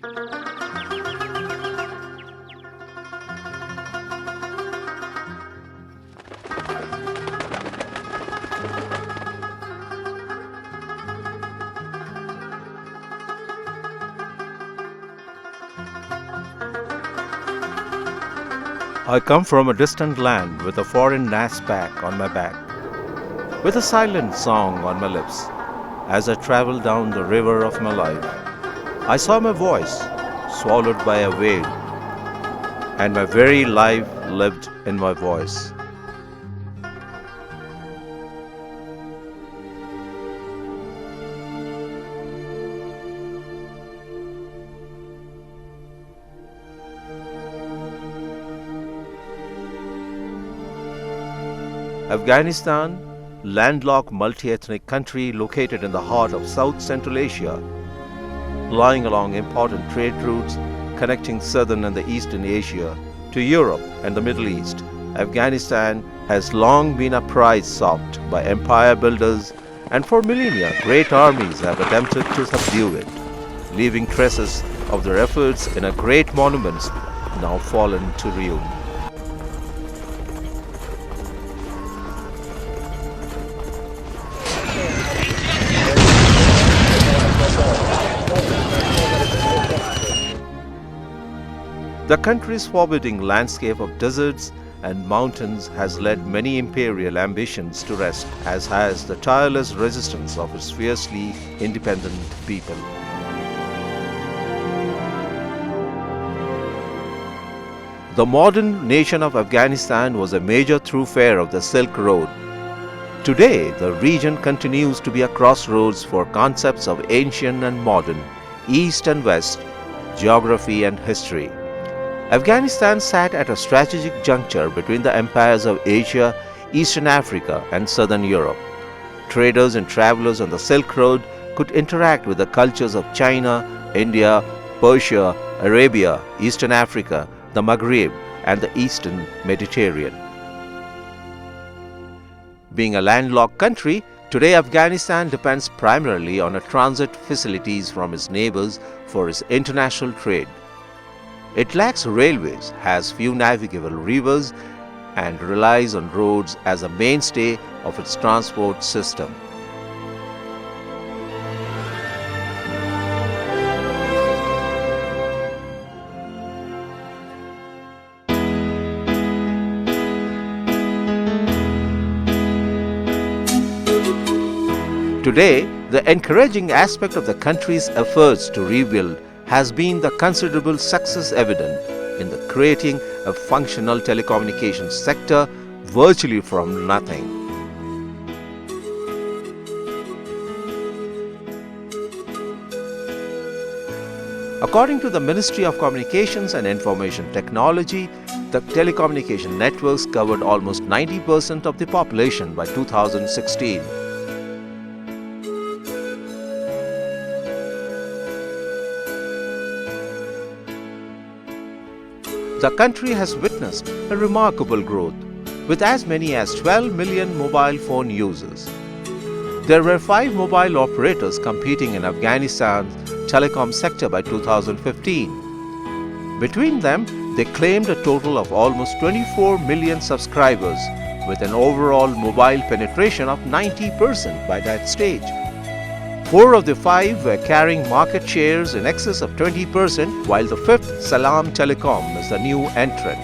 I come from a distant land with a foreign knapsack on my back, with a silent song on my lips. As I travel down the river of my life, I saw my voice swallowed by a whale, and my very life lived in my voice. Afghanistan, landlocked multi-ethnic country located in the heart of South Central Asia, lying along important trade routes connecting southern and the eastern Asia to Europe and the Middle East. Afghanistan has long been a prize sought by empire builders, and for millennia great armies have attempted to subdue it, leaving traces of their efforts in a great monuments now fallen to ruin. The country's forbidding landscape of deserts and mountains has led many imperial ambitions to rest, as has the tireless resistance of its fiercely independent people. The modern nation of Afghanistan was a major thoroughfare of the Silk Road. Today, the region continues to be a crossroads for concepts of ancient and modern, East and West, geography and history. Afghanistan sat at a strategic juncture between the empires of Asia, Eastern Africa, and Southern Europe. Traders and travelers on the Silk Road could interact with the cultures of China, India, Persia, Arabia, Eastern Africa, the Maghreb, and the Eastern Mediterranean. Being a landlocked country, today Afghanistan depends primarily on transit facilities from its neighbors for its international trade. It lacks railways, has few navigable rivers, and relies on roads as a mainstay of its transport system. Today, the encouraging aspect of the country's efforts to rebuild has been the considerable success evident in the creating a functional telecommunications sector virtually from nothing. According to the Ministry of Communications and Information Technology, the telecommunication networks covered almost 90% of the population by 2016. The country has witnessed a remarkable growth, with as many as 12 million mobile phone users. There were 5 mobile operators competing in Afghanistan's telecom sector by 2015. Between them, they claimed a total of almost 24 million subscribers, with an overall mobile penetration of 90% by that stage. 4 of the 5 were carrying market shares in excess of 20%, while the 5th, Salam Telecom, is the new entrant.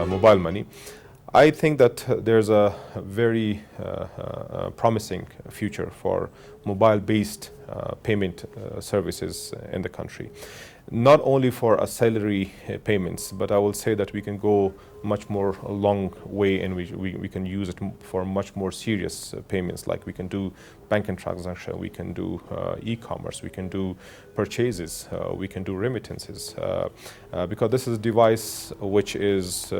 Mobile money. I think that there's a very promising future for mobile-based payment services in the country. Not only for a salary payments, but I will say that we can go much more a long way, and we can use it for much more serious payments, like we can do banking transaction, we can do e-commerce, we can do purchases, we can do remittances, because this is a device which is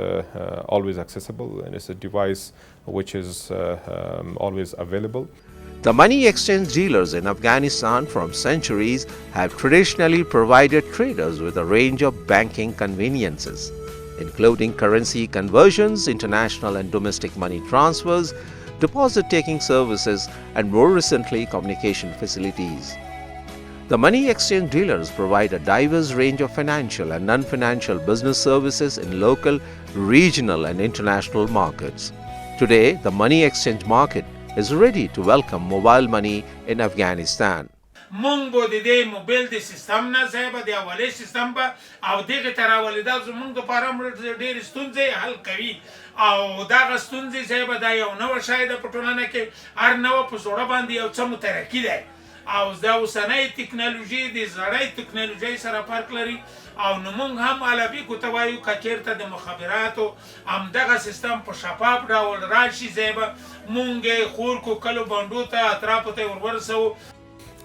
always accessible, and it's a device which is always available. The money exchange dealers in Afghanistan from centuries have traditionally provided traders with a range of banking conveniences, including currency conversions, international and domestic money transfers, deposit-taking services, and more recently, communication facilities. The money exchange dealers provide a diverse range of financial and non-financial business services in local, regional, and international markets. Today, the money exchange market is ready to welcome mobile money in Afghanistan. مونږ به د دې موبایل د سیستم نه ځای به د اولي سیستم به او دغه تر اولېدا زمونږ دپاره ډېرې ستونزې حل کوي او دغه ستونزې ځای به دا یو نوی شی ده په ټولنه کې هر نوی په زوړه باندې یو څه مترقي دی او دا اوسنۍ تکنالوژي د زړې تکنالوژۍ سره فرق لري او نو موږ هم علبي کو ته وایو که چېرته د مخابراتو همدغه سیستم په شفاف ډول راشي ځای به مونږ یې خورکو کلو بانډو ته اطرافو ته یې ورورسوو.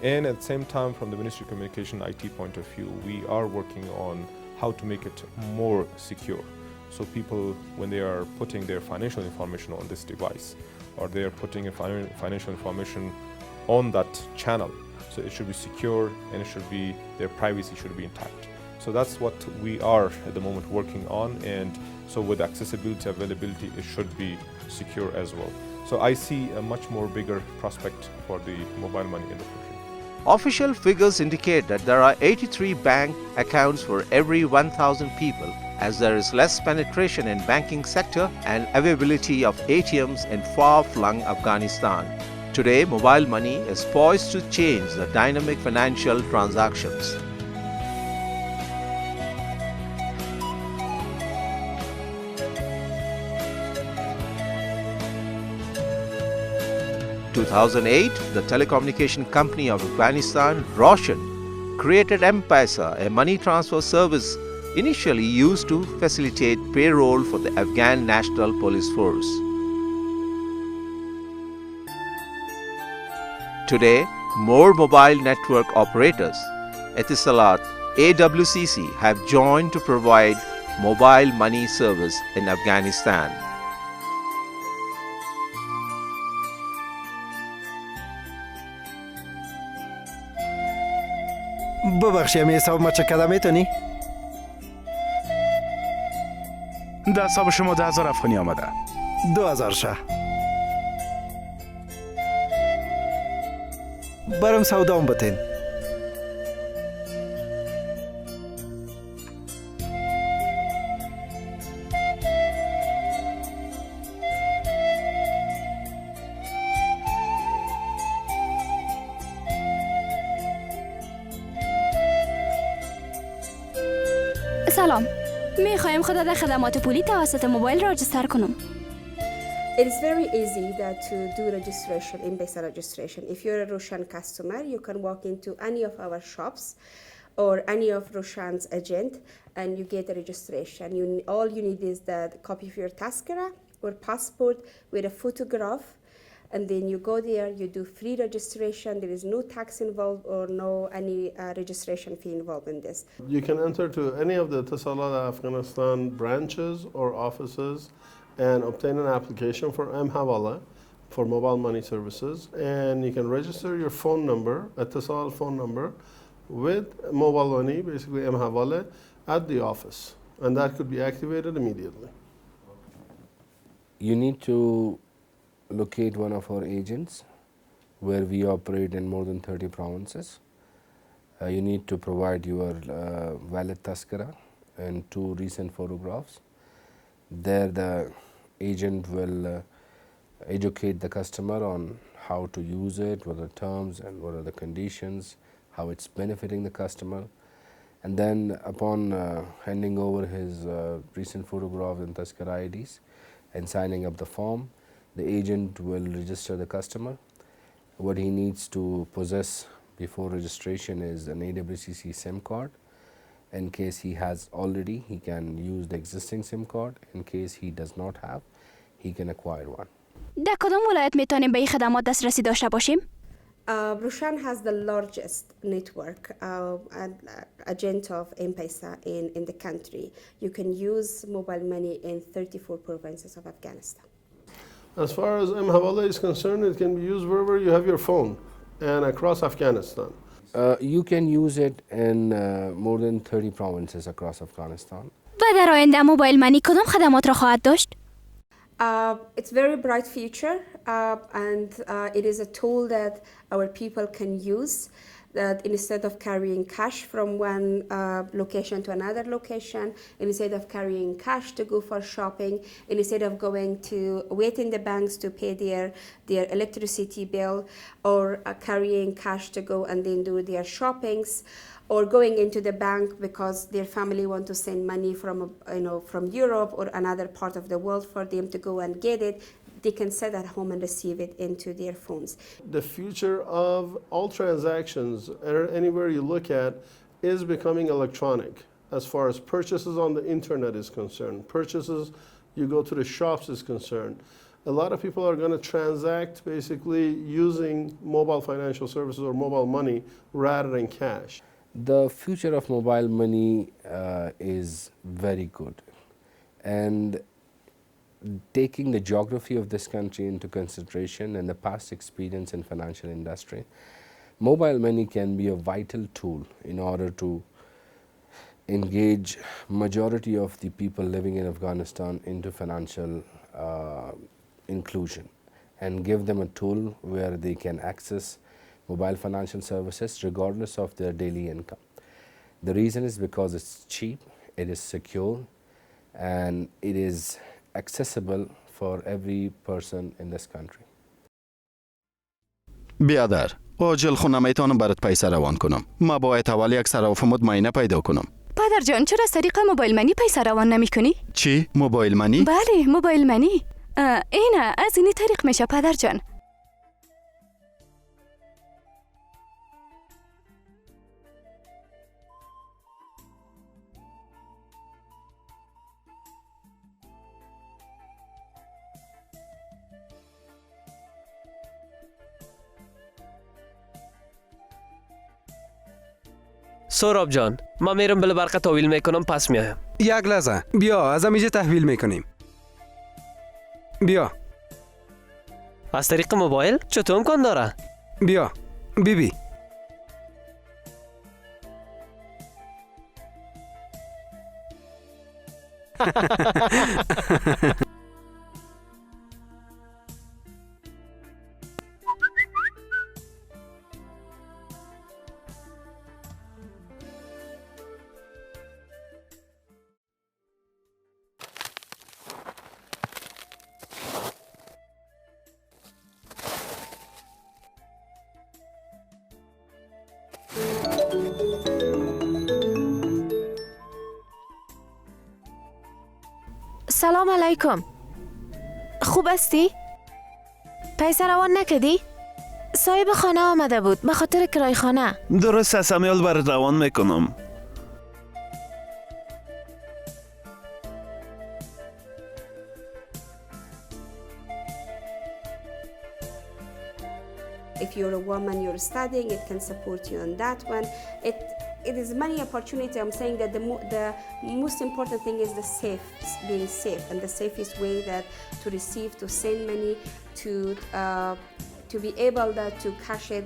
And at the same time, from the Ministry of Communication IT point of view, we are working on how to make it more secure. So people, when they are putting their financial information on this device, or they are putting a financial information on that channel, so it should be secure and it should be, their privacy should be intact. So that's what we are at the moment working on, and so with accessibility, availability, it should be secure as well. So I see a much more bigger prospect for the mobile money in the country. Official figures indicate that there are 83 bank accounts for every 1,000 people, as there is less penetration in banking sector and availability of ATMs in far-flung Afghanistan. Today, mobile money is poised to change the dynamic financial transactions. In 2008, the telecommunication company of Afghanistan, Roshan, created M-Pesa, a money transfer service initially used to facilitate payroll for the Afghan National Police Force. Today, more mobile network operators, Etisalat, AWCC, have joined to provide mobile money service in Afghanistan. ببخشیم حساب ما چقدر میتونی؟ ده حساب شما 10,000 افغانی آمده. 2,000 شه. برام سودام بتین. سلام. میخوایم خود در خدمات پولی توسط موبایل راجستر کنم. It is very easy that to do registration, M-Pesa registration. If you're a Roshan customer, you can walk into any of our shops or any of Roshan's agent and you get a registration. All you need is the copy of your Tazkira or passport with a photograph, and then you go there, you do free registration. There is no tax involved or no any registration fee involved in this. You can enter to any of the Etisalat Afghanistan branches or offices and obtain an application for Hadawal for mobile money services, and you can register your phone number, Etisalat phone number, with mobile money, basically Hadawal, at the office, and that could be activated immediately. You need to locate one of our agents where we operate in more than 30 provinces. You need to provide your valid Tazkira and 2 recent photographs. There the agent will educate the customer on how to use it, what are the terms and what are the conditions, how it's benefiting the customer. And then upon handing over his recent photographs and Tazkira IDs and signing up the form, the agent will register the customer. What he needs to possess before registration is an AWCC SIM card. In case he has already, he can use the existing SIM card. In case he does not have, he can acquire one. در کدام ولایت میتونیم به این خدمات دسترسی داشته باشیم؟ Roshan has the largest network and agent of M-Pesa in the country. You can use mobile money in 34 provinces of Afghanistan. As far as mHawala is concerned, it can be used wherever you have your phone and across Afghanistan. You can use it in more than 30 provinces across Afghanistan. و در آینده موبایل منی کدام خدمات را خواهد داشت؟ It's very bright future, and it is a tool that our people can use. That instead of carrying cash from one location to another location, instead of carrying cash to go for shopping, instead of going to wait in the banks to pay their electricity bill, or carrying cash to go and then do their shoppings, or going into the bank because their family want to send money from Europe or another part of the world for them to go and get it. They can sit at home and receive it into their phones. The future of all transactions, anywhere you look at, is becoming electronic as far as purchases on the internet is concerned. Purchases, you go to the shops is concerned. A lot of people are going to transact basically using mobile financial services or mobile money rather than cash. The future of mobile money is very good, and taking the geography of this country into consideration and the past experience in financial industry, mobile money can be a vital tool in order to engage majority of the people living in Afghanistan into financial inclusion and give them a tool where they can access mobile financial services regardless of their daily income. The reason is because it's cheap, it is secure, and it is accessible for every person in this country. بیادر عاجل خونه میتونم برات پیسه روان کنم. ما باید اول یک صراف مطمئنه پیدا کنم. پدر جان چرا از طریق موبایل منی پیسه روان نمی کنی؟ چی؟ موبایل منی؟ بله موبایل منی. اینه از اینی طریق میشه پدر جان. سوراب جان ما میرم بل برقه تحویل میکنم پس میایم. یک لحظه بیا از اینجا تحویل میکنیم. بیا از طریق موبایل چطور امکان داره؟ بیا بیبی سلام علیکم. خوب هستی؟ پیسه روان نکردی؟ صاحب خانه آمده بود به خاطر کرای خانه. درست است امیال برات روان میکنم. If you're a woman, you're studying, it can support you on that one. It is many opportunity. I'm saying that the most important thing is being safe, and the safest way that to receive, to send money, to be able to cash it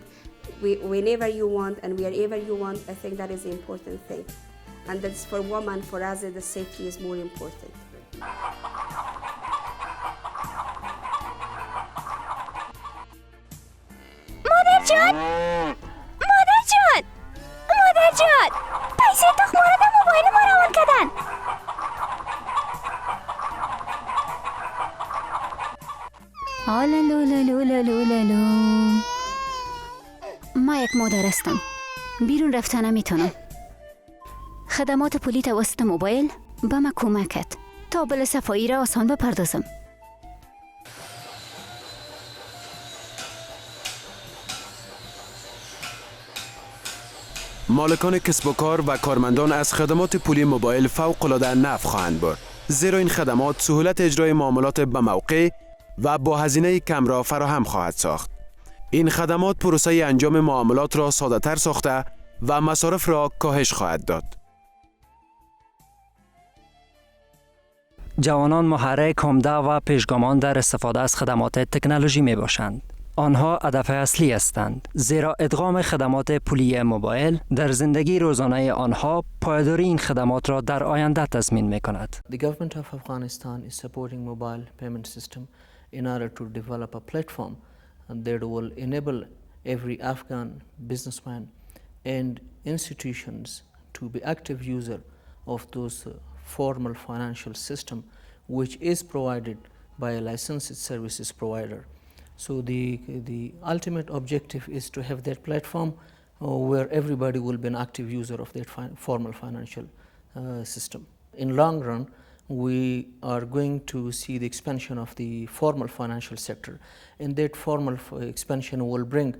whenever you want and wherever you want. I think that is the important thing, and that's for women. For us, the safety is more important. مادر جان پیسه تخماره در موبایل ما روان کردن. آلالولالولالولالو. ما یک مادر هستم. بیرون رفتن نمیتونم. خدمات پولی توسط موبایل به من کمک کرد تا بل صفایی را آسان بپردازم. مالکان کسب و کار و کارمندان از خدمات پولی موبایل فوق‌العاده نفع خواهند برد، زیرا این خدمات سهولت اجرای معاملات به موقع و با هزینه کم را فراهم خواهد ساخت. این خدمات پروسه انجام معاملات را ساده‌تر ساخته و مصارف را کاهش خواهد داد. جوانان محرک عمده و پیشگامان در استفاده از خدمات تکنولوژی می باشند. آنها هدف اصلی هستند زیرا ادغام خدمات پولی موبایل در زندگی روزانه آنها پایداری این خدمات را در آینده تضمین می کند. The government of Afghanistan is supporting mobile payment system in order to develop a platform that will enable every Afghan businessman and institutions to be active user of those formal financial system which is provided by a licensed services provider. So the ultimate objective is to have that platform where everybody will be an active user of that formal financial system. In long run, we are going to see the expansion of the formal financial sector, and that formal expansion will bring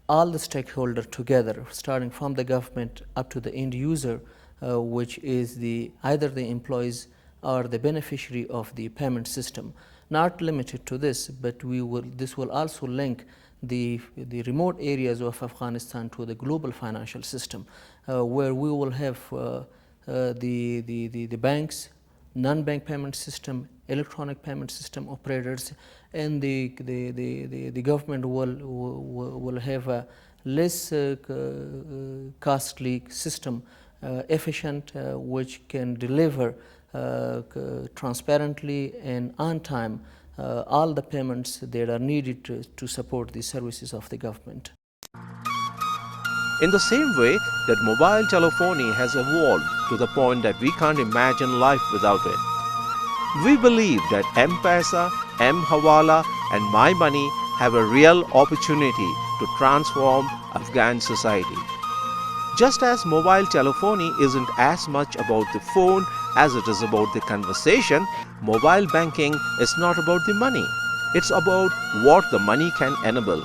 all the stakeholders together, starting from the government up to the end user, which is either the employees or the beneficiary of the payment system. Not limited to this, but this will also link the remote areas of Afghanistan to the global financial system, where we will have the banks, non-bank payment system, electronic payment system operators, and the government will have a less costly system, efficient, which can deliver transparently and on time all the payments that are needed to support the services of the government. In the same way that mobile telephony has evolved to the point that we can't imagine life without it, we believe that M-Pesa, M-Hawala and My Money have a real opportunity to transform Afghan society. Just as mobile telephony isn't as much about the phone as it is about the conversation, mobile banking is not about the money. It's about what the money can enable.